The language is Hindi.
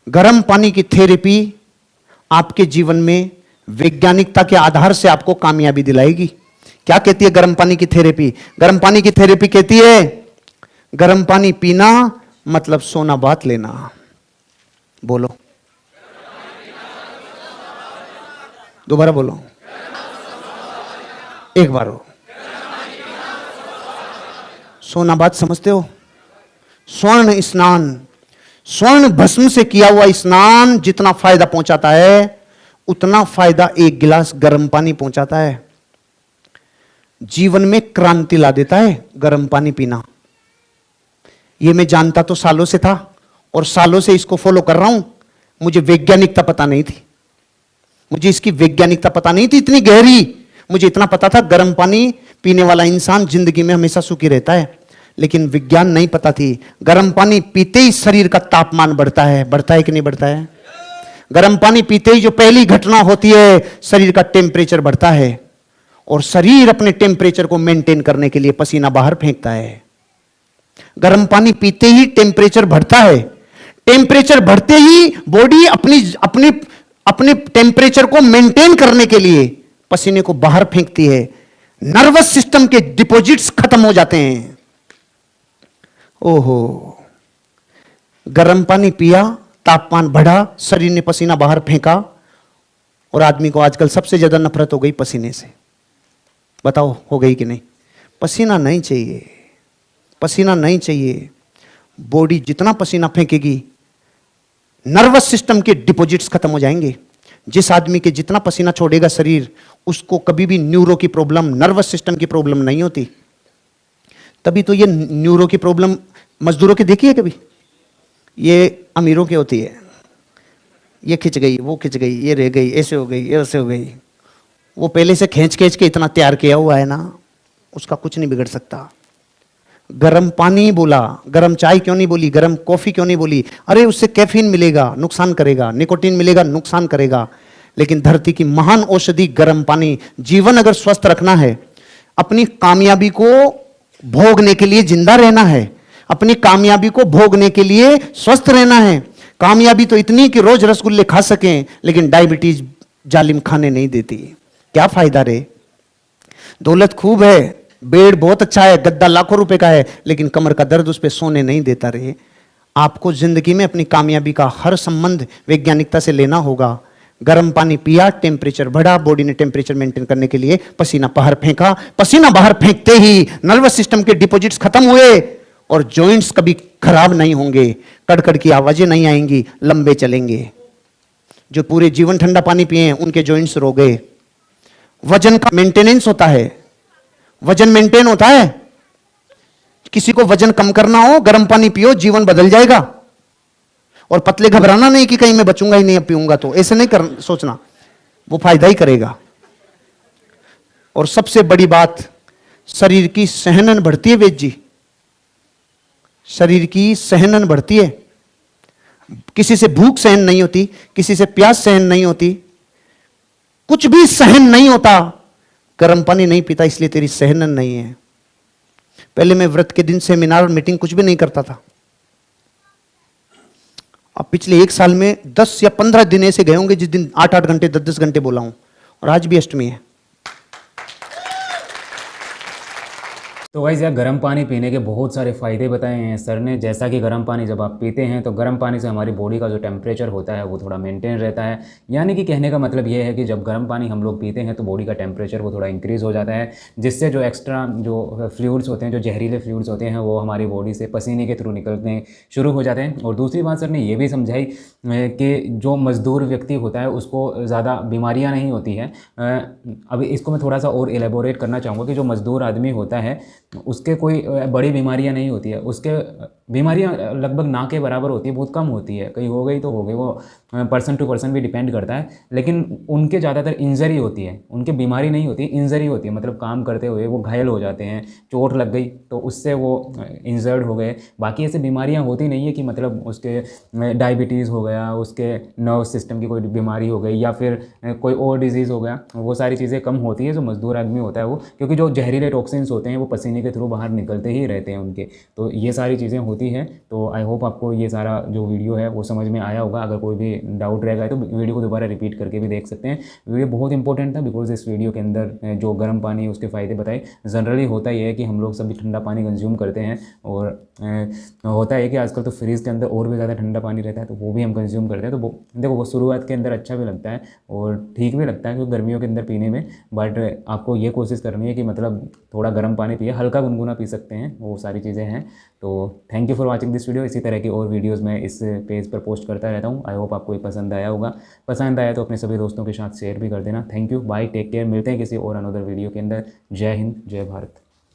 गर्म पानी की थेरेपी आपके जीवन में वैज्ञानिकता के आधार से आपको कामयाबी दिलाएगी। क्या कहती है गर्म पानी की थेरेपी? गर्म पानी की थेरेपी कहती है गर्म पानी पीना मतलब सोना बात लेना। बोलो, दोबारा बोलो, एक बार हो। सोना बात समझते हो? स्वर्ण स्नान, स्वर्ण भस्म से किया हुआ स्नान जितना फायदा पहुंचाता है उतना फायदा एक गिलास गर्म पानी पहुंचाता है। जीवन में क्रांति ला देता है गर्म पानी पीना। यह मैं जानता तो सालों से था और सालों से इसको फॉलो कर रहा हूं। मुझे वैज्ञानिकता पता नहीं थी, मुझे इसकी वैज्ञानिकता पता नहीं थी इतनी गहरी। मुझे इतना पता था गर्म पानी पीने वाला इंसान जिंदगी में हमेशा सुखी रहता है, लेकिन विज्ञान नहीं पता थी गर्म पानी पीते ही शरीर का तापमान बढ़ता है। बढ़ता है कि नहीं बढ़ता है? गर्म पानी पीते ही जो पहली घटना होती है शरीर का टेम्परेचर बढ़ता है और शरीर अपने टेम्परेचर को मेंटेन करने के लिए पसीना बाहर फेंकता है। गर्म पानी पीते ही टेम्परेचर बढ़ता है। टेम्परेचर बढ़ते ही बॉडी अपने टेम्परेचर को मेंटेन करने के लिए पसीने को बाहर फेंकती है। नर्वस सिस्टम के डिपॉजिट्स खत्म हो जाते हैं। ओहो, गर्म पानी पिया, तापमान बढ़ा, शरीर ने पसीना बाहर फेंका और आदमी को आजकल सबसे ज्यादा नफरत हो गई पसीने से। बताओ हो गई कि नहीं? पसीना नहीं चाहिए, पसीना नहीं चाहिए। बॉडी जितना पसीना फेंकेगी नर्वस सिस्टम के डिपॉजिट्स खत्म हो जाएंगे। जिस आदमी के जितना पसीना छोड़ेगा शरीर उसको कभी भी न्यूरो की प्रॉब्लम, नर्वस सिस्टम की प्रॉब्लम नहीं होती। तभी तो ये न्यूरो की प्रॉब्लम मजदूरों की देखी है कभी? ये अमीरों की होती है। ये खिंच गई, वो खिंच गई, ये रह गई, ऐसे हो गई, ऐसे हो गई। वो पहले से खींच खींच के इतना तैयार किया हुआ है ना, उसका कुछ नहीं बिगड़ सकता। गर्म पानी बोला, गर्म चाय क्यों नहीं बोली, गर्म कॉफी क्यों नहीं बोली? अरे उससे कैफीन मिलेगा, नुकसान करेगा, निकोटीन मिलेगा, नुकसान करेगा। लेकिन धरती की महान औषधि गर्म पानी। जीवन अगर स्वस्थ रखना है, अपनी कामयाबी को भोगने के लिए जिंदा रहना है, अपनी कामयाबी को भोगने के लिए स्वस्थ रहना है। कामयाबी तो इतनी कि रोज रसगुल्ले खा सकें, लेकिन डायबिटीज जालिम खाने नहीं देती। क्या फायदा रे? दौलत खूब है, बेड बहुत अच्छा है, गद्दा लाखों रुपए का है, लेकिन कमर का दर्द उस पर सोने नहीं देता रे। आपको जिंदगी में अपनी कामयाबी का हर संबंध वैज्ञानिकता से लेना होगा। गर्म पानी पिया, टेम्परेचर बढ़ा, बॉडी ने टेम्परेचर मेंटेन करने के लिए पसीना बाहर फेंका। पसीना बाहर फेंकते ही नर्वस सिस्टम के डिपॉजिट्स खत्म हुए और जॉइंट्स कभी खराब नहीं होंगे, कड़कड़ की आवाजें नहीं आएंगी, लंबे चलेंगे। जो पूरे जीवन ठंडा पानी पिए उनके जॉइंट्स रो गए। वजन का मेंटेनेंस होता है, वजन मेंटेन होता है। किसी को वजन कम करना हो, गर्म पानी पियो, जीवन बदल जाएगा। और पतले घबराना नहीं कि कहीं मैं बचूंगा ही नहीं, अब पीऊंगा तो, ऐसे नहीं सोचना, वो फायदा ही करेगा। और सबसे बड़ी बात, शरीर की सहनन बढ़ती है वेद जी, शरीर की सहनन बढ़ती है। किसी से भूख सहन नहीं होती, किसी से प्यास सहन नहीं होती, कुछ भी सहन नहीं होता। गर्म पानी नहीं पीता इसलिए तेरी सहनन नहीं है। पहले मैं व्रत के दिन सेमिनार और मीटिंग कुछ भी नहीं करता था। अब पिछले 1 साल में 10 या 15 दिन ऐसे गए होंगे जिस दिन 8-8 घंटे 10-10 घंटे बोला हूं, और आज भी अष्टमी है। तो गाइस यार, गर्म पानी पीने के बहुत सारे फ़ायदे बताए हैं सर ने। जैसा कि गर्म पानी जब आप पीते हैं तो गर्म पानी से हमारी बॉडी का जो टेम्परेचर होता है वो थोड़ा मेंटेन रहता है। यानी कि कहने का मतलब ये है कि जब गर्म पानी हम लोग पीते हैं तो बॉडी का टेम्परेचर वो थोड़ा इंक्रीज़ हो जाता है, जिससे जो एक्स्ट्रा जो फ्लूइड्स होते हैं, जो जहरीले फ्लूइड्स होते हैं, वो हमारी बॉडी से पसीने के थ्रू निकलने शुरू हो जाते हैं। और दूसरी बात सर ने ये भी समझाई कि जो मज़दूर व्यक्ति होता है उसको ज़्यादा बीमारियाँ नहीं होती हैं। अब इसको मैं थोड़ा सा और एलेबोरेट करना चाहूँगा कि जो मज़दूर आदमी होता है उसके कोई बड़ी बीमारियां नहीं होती है, उसके बीमारियां लगभग ना के बराबर होती है, बहुत कम होती है। कहीं हो गई तो हो गई, वो पर्सन टू पर्सन भी डिपेंड करता है। लेकिन उनके ज़्यादातर इंजरी होती है, उनके बीमारी नहीं होती, इंजरी होती है। मतलब काम करते हुए वो घायल हो जाते हैं, चोट लग गई तो उससे वो इंजर्ड हो गए। बाकी ऐसे बीमारियां होती नहीं है कि मतलब उसके डायबिटीज़ हो गया, उसके नर्व सिस्टम की कोई बीमारी हो गई या फिर कोई और डिजीज़ हो गया, वो सारी चीज़ें कम होती है जो मज़दूर आदमी होता है वो, क्योंकि जो जहरीले टॉक्सिन्स होते हैं वो पसीने के थ्रू बाहर निकलते ही रहते हैं उनके। तो ये सारी चीज़ें होती होती है। तो आई होप आपको ये सारा जो वीडियो है वो समझ में आया होगा। अगर कोई भी डाउट रहेगा तो वीडियो को दोबारा रिपीट करके भी देख सकते हैं। वीडियो बहुत इंपॉर्टेंट था बिकॉज इस वीडियो के अंदर जो गर्म पानी है उसके फ़ायदे बताए। जनरली होता ही है कि हम लोग सभी ठंडा पानी कंज्यूम करते हैं और होता है कि आजकल तो फ्रिज के अंदर और भी ज़्यादा ठंडा पानी रहता है तो वो भी हम कंज्यूम करते हैं। तो देखो वो शुरुआत के अंदर अच्छा भी लगता है और ठीक भी लगता है क्योंकि गर्मियों के अंदर पीने में, बट आपको ये कोशिश करनी है कि मतलब थोड़ा गर्म पानी पिए, हल्का गुनगुना पी सकते हैं, वो सारी चीज़ें हैं। तो thank you for watching this video. इसी तरह की और वीडियोज़ मैं इस पेज पर पोस्ट करता रहता हूँ। आई होप आपको ये पसंद आया होगा। पसंद आया तो अपने सभी दोस्तों के साथ शेयर भी कर देना। Thank you, bye, take care. मिलते हैं किसी और अनदर वीडियो के अंदर। जय हिंद, जय भारत।